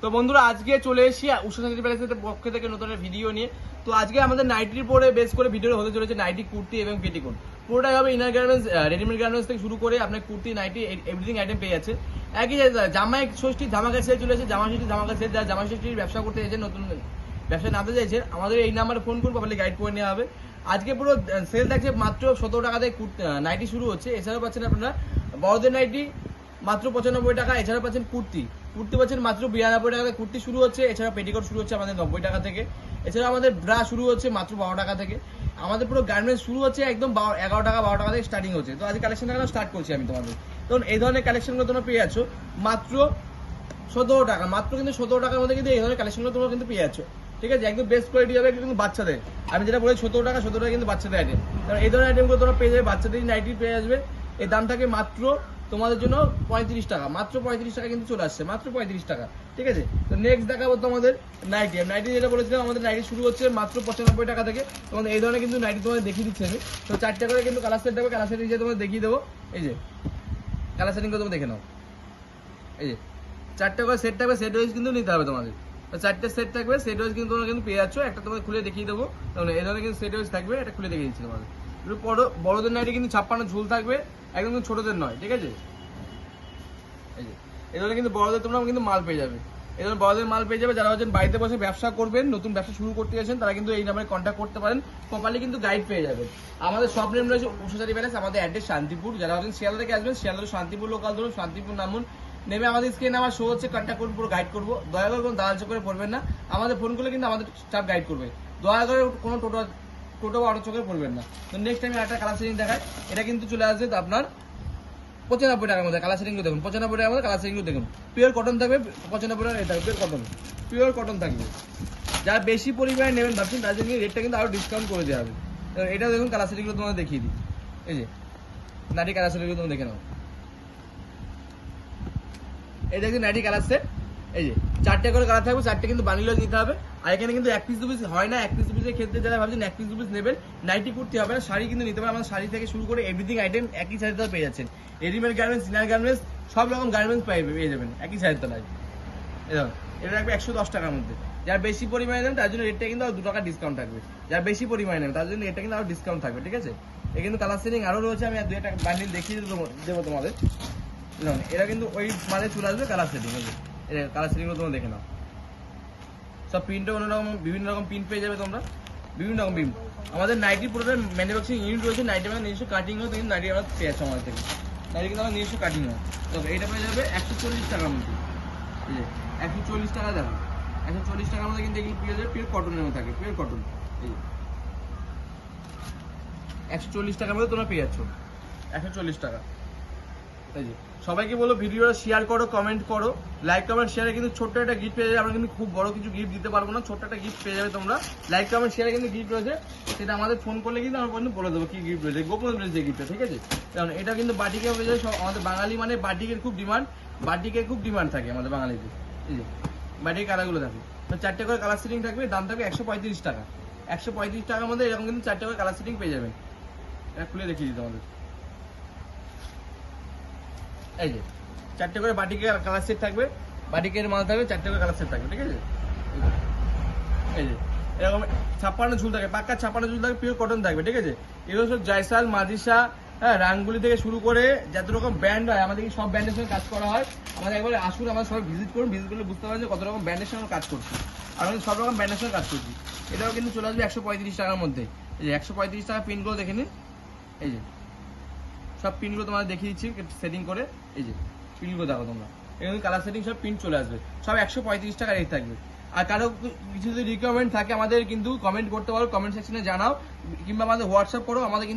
তো বন্ধুরা আজকে চলে এসেছি উষা শাড়ি প্যালেসের পক্ষ থেকে নতুন একটা ভিডিও নিয়ে। তো আজকে আমাদের নাইটির পরে বেস করে ভিডিও হতে চলেছে নাইটি, কুর্তি এবং পেটিকোট। পুরোটাই হবে ইনার গার্মেন্টস, রেডিমেড গার্মেন্টস থেকে শুরু করে আপনার কুর্তি, নাইটি, এভরিথিং আইটেম পেয়ে যাচ্ছে। একই জামাই ষষ্ঠী ধামাকা সেল চলে এসেছে। জামা ষষ্ঠী ধামাকা সেল, যারা জামা ষষ্ঠীর ব্যবসা করতে চাইছেন, নতুন ব্যবসা নামতে চাইছেন, আমাদের এই নাম্বারে ফোন করবো, আপনাকে গাইড করে নেওয়া হবে। আজকে পুরো সেল থাকছে মাত্র 17 টাকা থেকে নাইটি শুরু হচ্ছে। এছাড়াও পাচ্ছেন আপনারা বড়দের নাইটি মাত্র 95 টাকা। এছাড়া পাচ্ছেন কুর্তি পাচ্ছেন মাত্র 92 টাকা থেকে কুর্তি শুরু হচ্ছে। এছাড়া পেটিকোট শুরু হচ্ছে আমাদের 90 টাকা থেকে। এছাড়া আমাদের ব্রা শুরু হচ্ছে মাত্র 12 টাকা থেকে। আমাদের পুরো গার্মেন্টস শুরু হচ্ছে একদম 11 টাকা 12 টাকা থেকে স্টার্টিং হচ্ছে। তো আজকে কালেকশন দেখানো স্টার্ট করছি আমি তোমাদের। তখন এই ধরনের কালেকশনগুলো তোমরা পেয়ে যাচ্ছ মাত্র 17 টাকা। মাত্র কিন্তু 17 টাকার মধ্যে কিন্তু এই ধরনের কালেকশনগুলো তোমরা কিন্তু পেয়ে যাচ্ছ। ঠিক আছে, একদম বেস্ট কোয়ালিটি হবে কিন্তু বাচ্চাদের। আমি যেটা বলি 17 টাকা কিন্তু বাচ্চাদের আইটেম। কারণ এই ধরনের আইটেমগুলো তোমরা পেয়ে যাবে, বাচ্চাদের নাইটি পেয়ে আসবে। এই দাম থাকে মাত্র তোমাদের জন্য 35 টাকা। মাত্র 35 টাকা কিন্তু চলে আসছে, মাত্র 35 টাকা। ঠিক আছে, তো নেক্সট দেখাবো তোমাদের নাইটি যেটা বলেছিলাম, আমাদের নাইটি শুরু হচ্ছে মাত্র 95 টাকা থেকে। তোমাদের এই ধরনের কিন্তু নাইটি তোমাদের দেখিয়ে দিচ্ছি আমি। তো 4টা করে কিন্তু কালার সেট দেবো, কালার সেট হিসেবে তোমাদের দেখিয়ে দেবো। এই যে কালার সেটিং করে তোমরা দেখে নাও। এই যে 4টা করে সেট থাকবে, সেট ওয়াইজ কিন্তু নিতে হবে তোমাদের। 4টে সেট থাকবে, সেট ওয়াইজ কিন্তু তোমরা কিন্তু পেয়ে যাচ্ছ। একটা তোমাদের খুলে দেখিয়ে দেবো। তাহলে এই ধরনের কিন্তু সেট ওয়াইজ থাকবে, এটা খুলে দেখিয়ে দিচ্ছি তোমাদের। বড়দের নাইটি কিন্তু 56 ঝুল থাকবে, একদম কিন্তু ছোটদের নয়। ঠিক আছে, এই যে এই ধরনের কিন্তু বড়দের তোমরা কিন্তু মাল পেয়ে যাবে। এই ধরনের বড়দের মাল পেয়ে যাবে। যারা হচ্ছেন বাড়িতে বসে ব্যবসা করবেন, নতুন ব্যবসা শুরু করতে যাচ্ছেন, তারা কিন্তু এই নাম্বারে কন্ট্যাক্ট করতে পারেন। প্রপারলি কিন্তু গাইড পেয়ে যাবেন। আমাদের সব নেম রয়েছে উষা শাড়ি প্যালেস। আমাদের অ্যাড্রেস শান্তিপুর। যারা হচ্ছেন শিয়ালদা থেকে আসবেন, শিয়ালদা শান্তিপুর লোকাল ধরুন, শান্তিপুর নামুন, নেমে আমাদের স্ক্রিনে আমার শো হচ্ছে, কন্ট্যাক্ট করুন, পুরো গাইড করবো। দয়া করে কোনো দালাল চক্করে পড়বেন না, আমাদের ফোন করলে কিন্তু আমাদের স্টাফ গাইড করবে। দয়া করে কোনো টোটো বা অটো চক্করে পড়বেন না। তো নেক্সট টাইম একটা কালার সেটিং দেখায়। এটা কিন্তু চলে আসবে আপনার 95 টাকার মধ্যে। কালার সেটিং দেখুন, 95 টাকার মধ্যে কালার সেটিং দেখুন। পিওর কটন থাকবে, 95 টাকা এটা পিওর কটন থাকবে। যারা বেশি পরিমাণে নেবেন ভাবছেন, তাদের জন্য রেটটা কিন্তু আরো ডিসকাউন্ট করে দেওয়া হবে। এটা দেখুন কালার সেটিংগুলো তোমাদের দেখিয়ে দিই। এই যে নাটি কালার সেটগুলো তোমরা দেখে নাও। এই দেখুন নাইটি কালার সেট। এই যে 4টে করে কালার থাকবে, 4টে কিন্তু বানিয়ে নিতে হবে। আর এখানে কিন্তু 1 পিস 2 পিস হয় না। 1 পিস 2 পিসের ক্ষেত্রে যারা ভাবছেন 1 পিস 2 পিস নেবেন, নাইটি কুর্তি হবে না, শাড়ি কিন্তু নিতে পারেন। আমাদের শাড়ি থেকে শুরু করে এভরিথিং আইটেম একই শাড়িতে পেয়ে যাচ্ছেন। রেডিমেড গার্মেন্টস, ইনার গার্মেন্টস, সব রকম গার্মেন্টস পেয়ে যাবেন একই শাড়ির তলায়। এটা রাখবে 110 টাকার মধ্যে। যারা বেশি পরিমাণে নেবেন তার জন্য রেটটা কিন্তু আরো 2 টাকা ডিসকাউন্ট থাকবে। যারা বেশি পরিমাণে নেবেন তার জন্য এটা কিন্তু আরো ডিসকাউন্ট থাকবে। ঠিক আছে, এটা কিন্তু কালার সেটিং আরো রয়েছে। আমি আর 2টা বান্ডিল দেখিয়ে দেবো তোমাদের। এরা কিন্তু ওই মানে চলে আসবে কালার সেটিং। কালার সেটিং তোমরা দেখে নাও। সব প্রিন্টও অন্যরকম, বিভিন্ন রকম প্রিন্ট পেয়ে যাবে তোমরা, বিভিন্ন রকম প্রিন্ট। আমাদের নাইটি পুরোটা ম্যানুফ্যাকচারিং ইউনিট রয়েছে। নাইটি মানে নিজস্ব কাটিংও কিন্তু নাইটি আমরা পেয়ে যাচ্ছি আমাদের থেকে। নাইটি কিন্তু আমার নিজস্ব কাটিং হয়। তবে এটা পেয়ে যাবে 140 টাকার মধ্যে। এই যে 140 টাকা যাবে, 140 টাকার মধ্যে কিন্তু এগুলো পেয়ে যাবে। পিওর কটনের মধ্যে থাকে, পিওর কটন। এই 140 টাকার মধ্যে তোমরা পেয়ে যাচ্ছ, 140 টাকা। তাই যে সবাইকে বলো ভিডিওটা শেয়ার করো, কমেন্ট করো, লাইক কমেন্ট শেয়ারে কিন্তু ছোট্ট একটা গিফট পেয়ে যাবে। আমরা কিন্তু খুব বড় কিছু গিফট দিতে পারবো না, ছোট্ট একটা গিফট পেয়ে যাবে তোমরা। লাইক কমেন্ট শেয়ারে কিন্তু গিফট রয়েছে, সেটা আমাদের ফোন করলে কিন্তু আমরা কিন্তু বলে দেবো কি গিফট রয়েছে, গোপন রয়েছে গিফটটা। ঠিক আছে, কারণ এটা কিন্তু বাটিকে হয়ে যায়। আমাদের বাঙালি মানে বাটিকের খুব ডিমান্ড, বাটিকের খুব ডিমান্ড থাকে আমাদের বাঙালিদের। এই যে বাটিক কালারগুলো থাকে। তো 4টে করে কালার সেটিং থাকবে, দাম থাকবে 135 টাকা। 135 টাকার মধ্যে এরকম কিন্তু 4টে করে কালার সেটিং পেয়ে যাবেন। এটা খুলে দেখিয়ে দিই তোমাদের। এই যে 4টে করে বাটিকের কালার সেট থাকবে, বাটিকের মাল থাকবে, 4টে করে কালার সেট থাকবে। ঠিক আছে, এই যে এরকম 56 ঝুল থাকে, পাক্কা 56 ঝুল থাকবে, পিওর কটন থাকবে। ঠিক আছে, এগুলো সব জয়সাল, মাদিসা, হ্যাঁ, রাঙ্গুলি থেকে শুরু করে যত রকম ব্র্যান্ড হয়, আমাদের সব ব্র্যান্ডের সঙ্গে কাজ করা হয়। আমাদের একবারে আসুন, আমাদের সবাই ভিজিট করুন, ভিজিট করলে বুঝতে পারেন যে কত রকম ব্র্যান্ডের সঙ্গে কাজ করছি। আমরা সব রকম ব্র্যান্ডের সঙ্গে কাজ করছি। এটাও কিন্তু চলে আসবে 135 টাকার মধ্যে। এই যে 135 টাকা পিনগুলো দেখে নিন। এই যে সব পিনগুলো তোমাদের দেখিয়ে দিচ্ছি সেটিং করে। এই যে পিনগুলো দেখো তোমরা, এখানে কালার সেটিং সব পিন চলে আসবে। সব 135 টাকা রেট থাকবে। আর কারো কিছু যদি রিকোয়ারমেন্ট থাকে আমাদের কিন্তু কমেন্ট করতে পারো, কমেন্ট সেকশনে জানাও, কিংবা আমাদের হোয়াটসঅ্যাপ করো। আমাদের কিন্তু